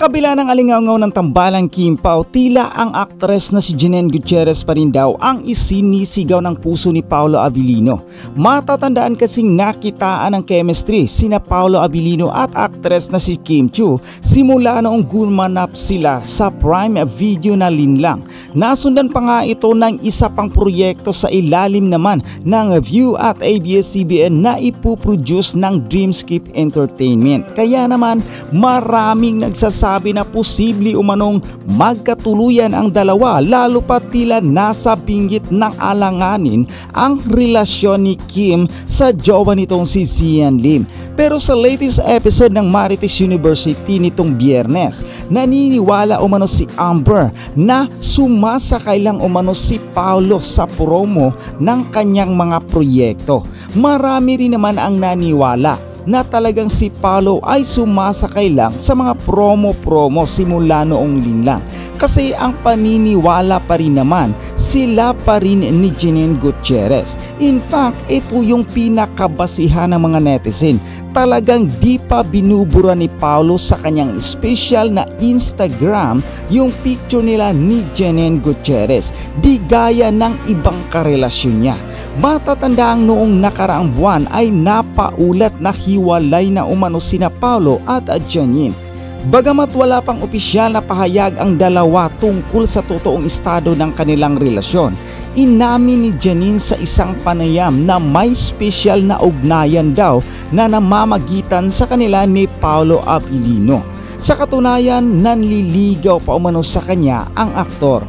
kabila ng alingaungaw ng tambalang Kim Pao, tila ang aktres na si Janine Gutierrez pa rin daw ang isinisigaw ng puso ni Paolo Abilino. Matatandaan kasing nakitaan ng chemistry sina Paolo Abilino at aktres na si Kim Chiu simula noong gumanap sila sa Prime Video na linlang. Nasundan pa nga ito ng isa pang proyekto sa ilalim naman ng View at ABS-CBN na ipuproduce ng Dreamscape Entertainment. Kaya naman maraming nagsasabi na posible umanong magkatuluyan ang dalawa, lalo pa tila nasa binggit ng alanganin ang relasyon ni Kim sa jowa nitong si Sian Lim. Pero sa latest episode ng Marites University nitong Biyernes, naniniwala umano si Amber na sumasakay lang umano si Paolo sa promo ng kanyang mga proyekto. Marami rin naman ang naniwala na talagang si Paolo ay sumasakay lang sa mga promo simula noong linlang. Kasi ang paniniwala pa rin naman, sila pa rin ni Janine Gutierrez. In fact, ito yung pinakabasihan ng mga netizen. Talagang di pa binubura ni Paolo sa kanyang special na Instagram yung picture nila ni Janine Gutierrez. Di gaya ng ibang karelasyon niya. Matatandang noong nakaraang buwan ay napaulat na hiwalay na umano sina Paolo at Janine. Bagamat wala pang opisyal na pahayag ang dalawa tungkol sa totoong estado ng kanilang relasyon, inamin ni Janine sa isang panayam na may special na ugnayan daw na namamagitan sa kanila ni Paolo Abilino. Sa katunayan, nanliligaw pa umano sa kanya ang aktor.